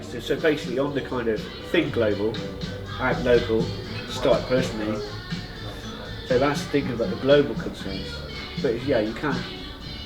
So basically, on the kind of think global, act local, start personally. So that's thinking about the global concerns. But yeah, you can't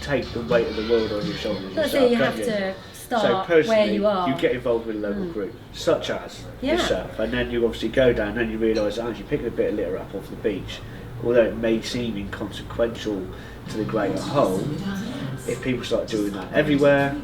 take the weight of the world on your shoulders yourself. So you have to start so personally, where you are. You get involved with a local group, such as yourself, and then you obviously go down and you realise that actually picking a bit of litter up off the beach, although it may seem inconsequential to the greater whole, if people start doing that everywhere,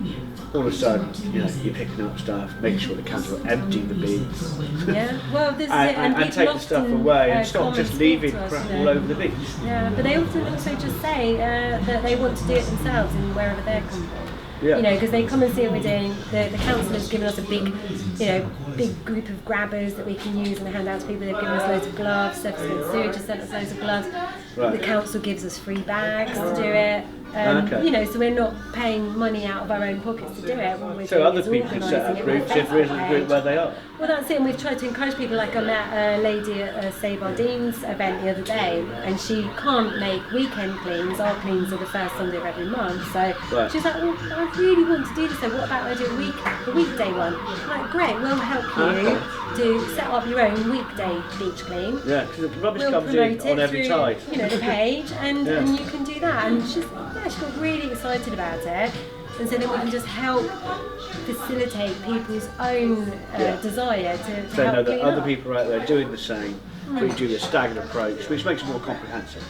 all of a sudden, you're picking up stuff, making sure the cans are empty, the bins. Yeah, well, this is it. And take the stuff away and stop just leaving crap all over the beach. Yeah, but they often also just say that they want to do it themselves in wherever they're coming from. Yeah. Because they come and see what we're doing. The council has given us a big group of grabbers that we can use and hand out to people. They've given us loads of gloves. Sewage has sent us loads of gloves. Right. The council gives us free bags to do it. Okay. So we're not paying money out of our own pockets to do it. What we're So doing other is people can set up organising groups it if there isn't a group where they are. Well, that's it, and we've tried to encourage people. Like I met a lady at Save Our Dean's event the other day, and she can't make weekend cleans. Our cleans are the first Sunday of every month, so she's like, well, I really want to do this, so what about I do a weekday one? I'm like, great, we'll help you to set up your own weekday beach clean. Yeah, because the rubbish We'll comes promote in on it every through, tide. the page, and you can do that. And she got really excited about it. And so then we can just help facilitate people's own desire to So help know that clean other up. people are out there doing the same, but you do a staggered approach, which makes it more comprehensive.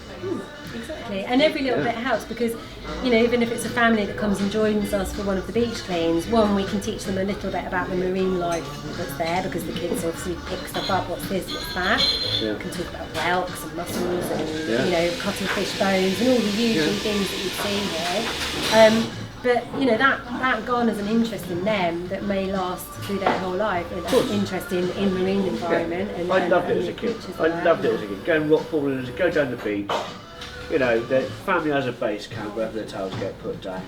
Exactly, and every little bit helps because, even if it's a family that comes and joins us for one of the beach cleans, one, we can teach them a little bit about the marine life that's there because the kids obviously pick stuff up, what's this, what's that. Yeah. We can talk about whelks and mussels and, cutting fish bones and all the usual things that you see here. But that garners an interest in them that may last through their whole life, an interest in marine environment. Yeah. And I loved it as a the kid. creatures I there. loved it as a kid. Going rock crawling, go down the beach. The family has a base camp wherever the towels get put down.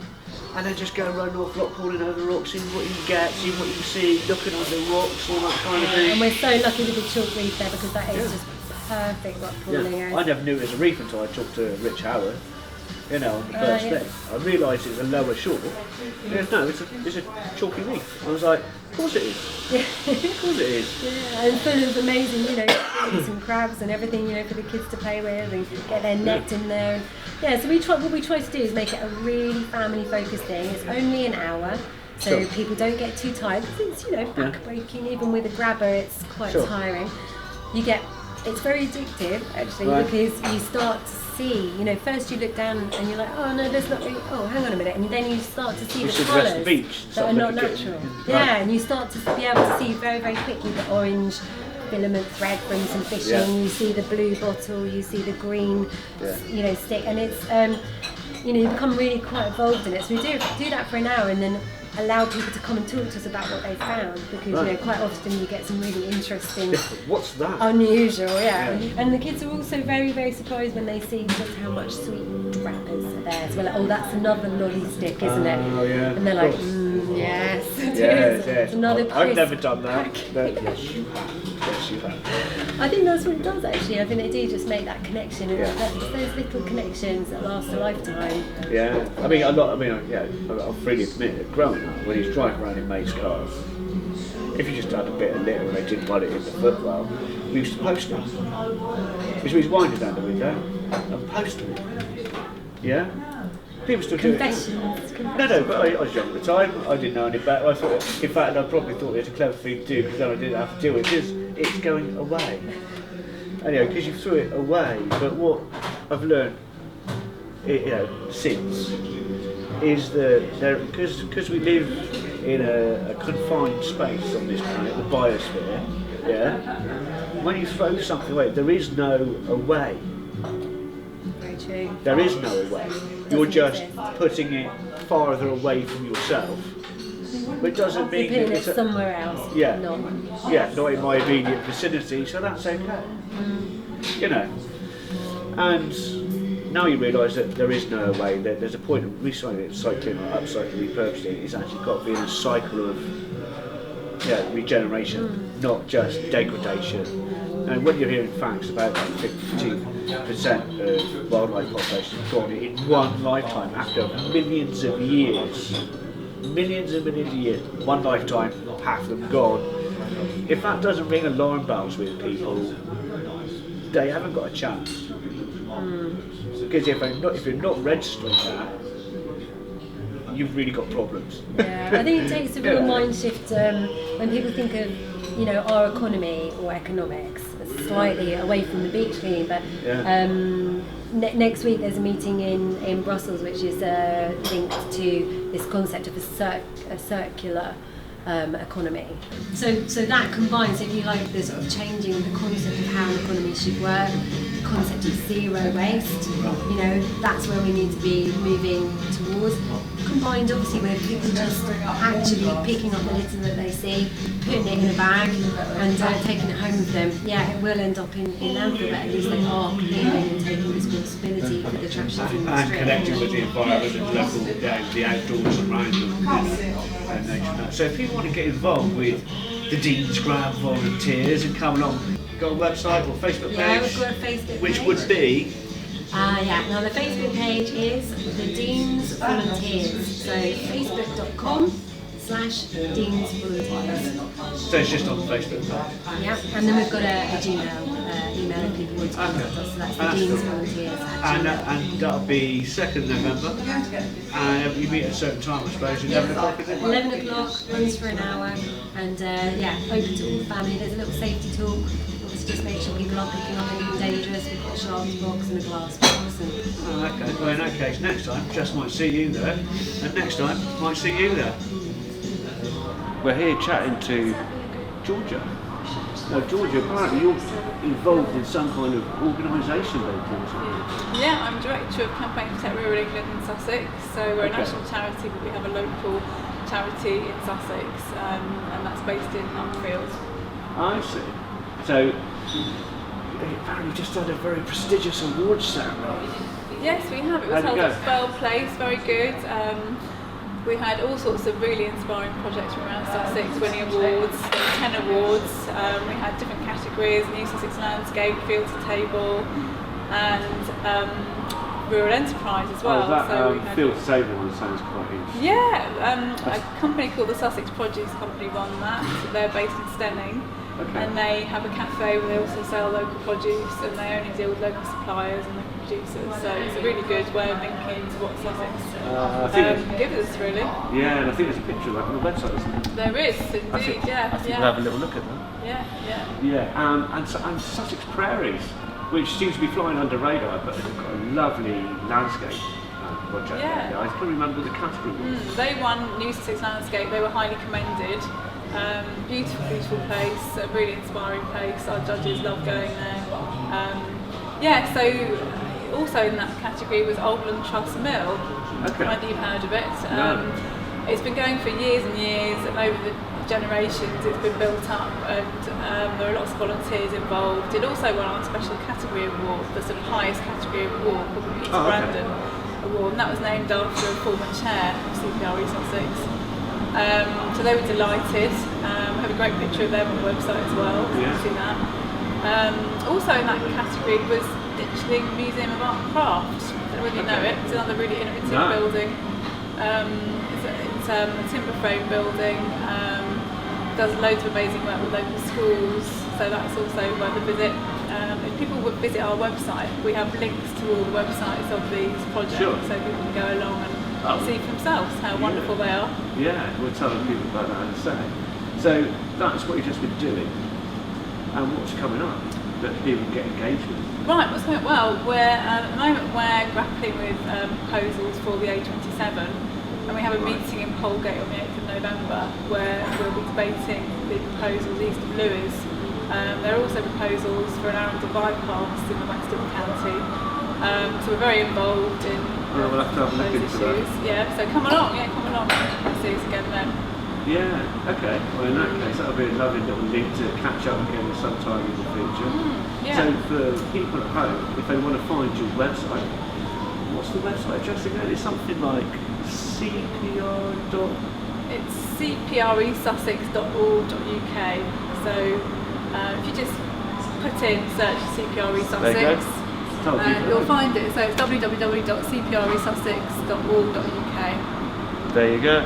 And then just go run off, rock crawling over the rocks, seeing what you can get, seeing what you can see, looking under the rocks, all that kind of thing. And we're so lucky with the chalk reef there because that is just perfect rock crawling. I never knew it was a reef until I talked to Rich Howard. On the first day. I realised it was a lower shore. He goes, no, it's a chalky reef. I was like, of course it is. Of course it is. Yeah, and full of amazing, fish and crabs and everything, for the kids to play with and get their net in there. And, so what we try to do is make it a really family-focused thing. It's only an hour, so people don't get too tired. Because it's, back-breaking, even with a grabber, it's quite tiring. It's very addictive, actually, because you start to see, first you look down and you're like, oh no, there's not really, oh hang on a minute, and then you start to see the colours that are not natural. And you start to be able to see very, very quickly the orange filament thread from some fishing, you see the blue bottle, you see the green, stick, and it's, you become really quite involved in it. So we do that for an hour and then allow people to come and talk to us about what they found because quite often you get some really interesting what's that? Unusual, and the kids are also very, very surprised when they see just how much sweetened wrappers are there as well. Oh, that's another lolly stick, isn't it? Oh yeah. And they're like, yes, yes. It's another I've never done that. Yes, you have. I think that's what it does actually. I think they do just make that connection, and it's those little connections that last a lifetime. Yeah, I'll freely admit it. Growing up, when he's driving around in mates' cars, if you just had a bit of litter and they didn't want it in the footwell, we used to post it. Which means winding down the window and posting it. Yeah? People still do it. Confessions. No, but I was young at the time. I didn't know any better. I thought, in fact, I probably thought it was a clever thing to do because then I didn't have to deal with it because it's going away. Anyway, because you threw it away. But what I've learned, since is that because we live in a confined space on this planet, the biosphere. When you throw something away, there is no away. Very true. There is no away. You're just putting it farther away from yourself. But it doesn't mean You're putting it's it somewhere else. Yeah. Not Not in my immediate vicinity, so that's okay. And now you realise that there is no way. That there's a point of recycling, cycling, or upcycling, repurposing. It's actually got to be in a cycle of regeneration, not just degradation. And when you're hearing facts about 50% of wildlife population gone in one lifetime after millions of years, millions and millions of years, one lifetime, half of them gone. If that doesn't ring alarm bells with people, they haven't got a chance. Because if you're not registering that, you've really got problems. Yeah, I think it takes a real mind shift when people think of, our economy or economics slightly away from the beach cleaning. But next week there's a meeting in Brussels which is linked to this concept of a circular economy. So that combines, if you like, the sort of changing the concept of how an economy should work, the concept of zero waste. That's where we need to be moving towards. Combined, obviously, with people just actually picking up the litter that they see, putting it in a bag, and taking it home with them. Yeah, it will end up in landfill, but at least they are cleaning and taking responsibility for the trash that's in the street. And connecting with the environment and local, the outdoors around them. So if people want to get involved with the Dean's Grab volunteers and come along, go on a website or Facebook page. Yeah, we've got a Facebook which page. Would be. Now the Facebook page is the Dean's Volunteers. So facebook.com/Dean's Volunteers. So it's just on the Facebook page. Yeah, and then we've got a Gmail email if people want to contact us. So that's the Dean's Volunteers. And that'll be 2nd November. And you meet at a certain time, I suppose. 11 o'clock, is it? 11 o'clock, runs for an hour, and open to all the family. There's a little safety talk. Just make sure people aren't picking up anything dangerous. We've got a sharps box and a glass box. Okay. Well, in that case, next time, Jess might see you there, and next time, might see you there. We're here chatting to Georgia. Now, Georgia, apparently you're involved in some kind of organisation locally. Yeah, I'm Director of Campaign Protect Rural England in Sussex. So we're a national charity, but we have a local charity in Sussex, and that's based in Nuffield. I see. So, apparently just had a very prestigious awards ceremony. Yes, we have. It was held at Spell Place, very good. We had all sorts of really inspiring projects from around Sussex, winning awards. There were 10 awards. We had different categories: New Sussex Landscape, Field to Table, and Rural Enterprise as well. Field to Table one sounds quite interesting. Yeah, a company called the Sussex Produce Company won that. They're based in Stenning. Okay. And they have a cafe where they also sell local produce, and they only deal with local suppliers and local producers. So it's a really good way of linking to what Sussex gives us, really. Yeah, and I think there's a picture of that on the website, isn't there? There is, indeed. I think we'll have a little look at that. Yeah. And Sussex Prairies, which seems to be flying under radar, but they've got a lovely landscape project. Yeah. I can remember the category. They won New Sussex Landscape. They were highly commended. Beautiful place, a really inspiring place. Our judges love going there. So also in that category was Oldland Truss Mill. Okay. Maybe you've heard of it. No. It's been going for years and years, and over the generations it's been built up, and there are lots of volunteers involved. It also won our special category award, the sort of highest category award, called the Peter Brandon Award, and that was named after a former chair of CPRE Sussex. So they were delighted. Have a great picture of them on the website as well. So you can see that. Also in that category was Ditchling Museum of Art and Craft. I don't know whether you know it. It's another really innovative building. It's a timber frame building. Does loads of amazing work with local schools. So that's also worth a visit. If people would visit our website, we have links to all the websites of these projects, so people can go along and see for themselves how wonderful they are. Yeah, we're telling people about that in a second. So that's what you've just been doing, and what's coming up that people can get engaged with? Right, what's coming up? Well, at the moment we're grappling with proposals for the A27, and we have a meeting in Polegate on the 8th of November where we'll be debating the proposals east of Lewes. There are also proposals for an Arundel bypass in the west of the county. So we're very involved in we'll have to have a look into issues. That. Yeah, so come along. See us again then. Yeah, okay. Well, in that case, that'll be a lovely little link to catch up again sometime in the future. So for people at home, if they want to find your website, what's the website address again? It's something like CPR. It's cpresussex.org.uk. So if you just put in search CPRE Sussex, you'll find it. So it's www.cpresussex.org.uk. There you go.